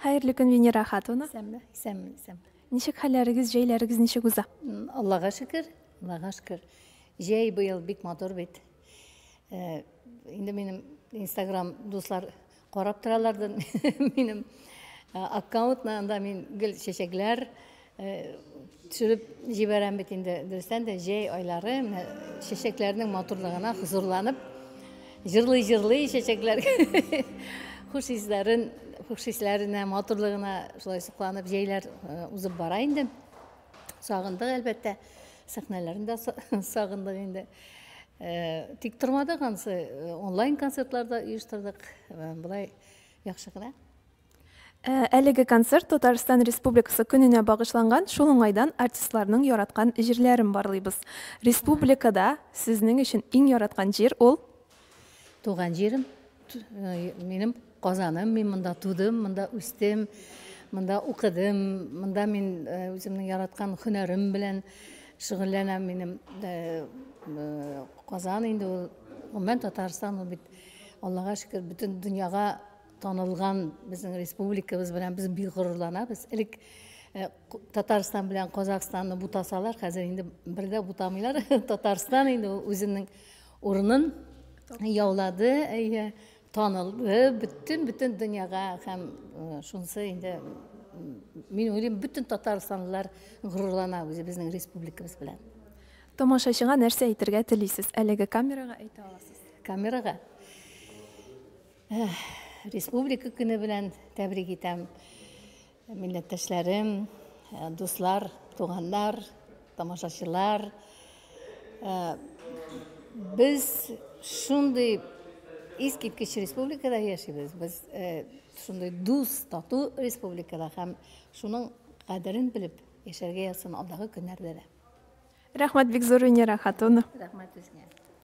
Хайырлы күн, Венера хатуны. Исәм. Ничек хәлләрегез, җәйләрегез ничек уза? Аллага шөкер, Аллага шөкер. Җәй быел бик матур бит. Инде минем Instagram дуслар карап торалардан минем аккаунтнда мин гел чәчәкләр төшереп җибәрәм бит инде. Дөрестән дә җәй айлары чәчәкләрнең матурлыгына хузурланып, җырлый чәчәкләр. Хуш хисләренә, матурлыгына шулай сокланып җәйләр узып бара инде. Сагындык әлбәттә, сәхнәләрендә сагындык инде. Тик тормадык ансы, онлайн концертларда оештырдык. Булай яхшы гына. Әлеге концерт Татарстан Республикасы көненә багышланган, шул уңайдан артистларның яраткан җирләрен барлыйбыз. Республикада сезнең өчен иң яраткан җир ул? Туган җирем, минем Казаным, мин монда тудым, монда үстем, монда укыдым, монда мин үземнең яраткан һөнәрем белән шөгыльләнәм. Минем Казан инде ул, гомумән Татарстан ул бит Аллага шөкер бөтен дөньяга танылган безнең республикабыз белән без бик горурланабыз. Элек Татарстан белән Казакъстанны бутасалар, хәзер инде бер дә бутамыйлар. Татарстан инде үзенең урынын яулады, танылды бөтен дөньяга һәм шунысы инде мин уйлыйм бөтен татарстанлылар горурлана безнең республикабыз белән. Тамашачыга нәрсә әйтергә телисез? Әлеге камерага әйтә аласыз. Камерага республика көне белән тәбрик итәм. Милләттәшләрем, дуслар, туганнар, тамашачылар. Без шундый искиткеч республикада яшибез. Без шундый дус, тату республикада һәм шуның кадерен белеп яшәргә язсын алдагы көннәрдә дә. Рәхмәт бик зур, Венера хатуны. Рәхмәт үзеңә.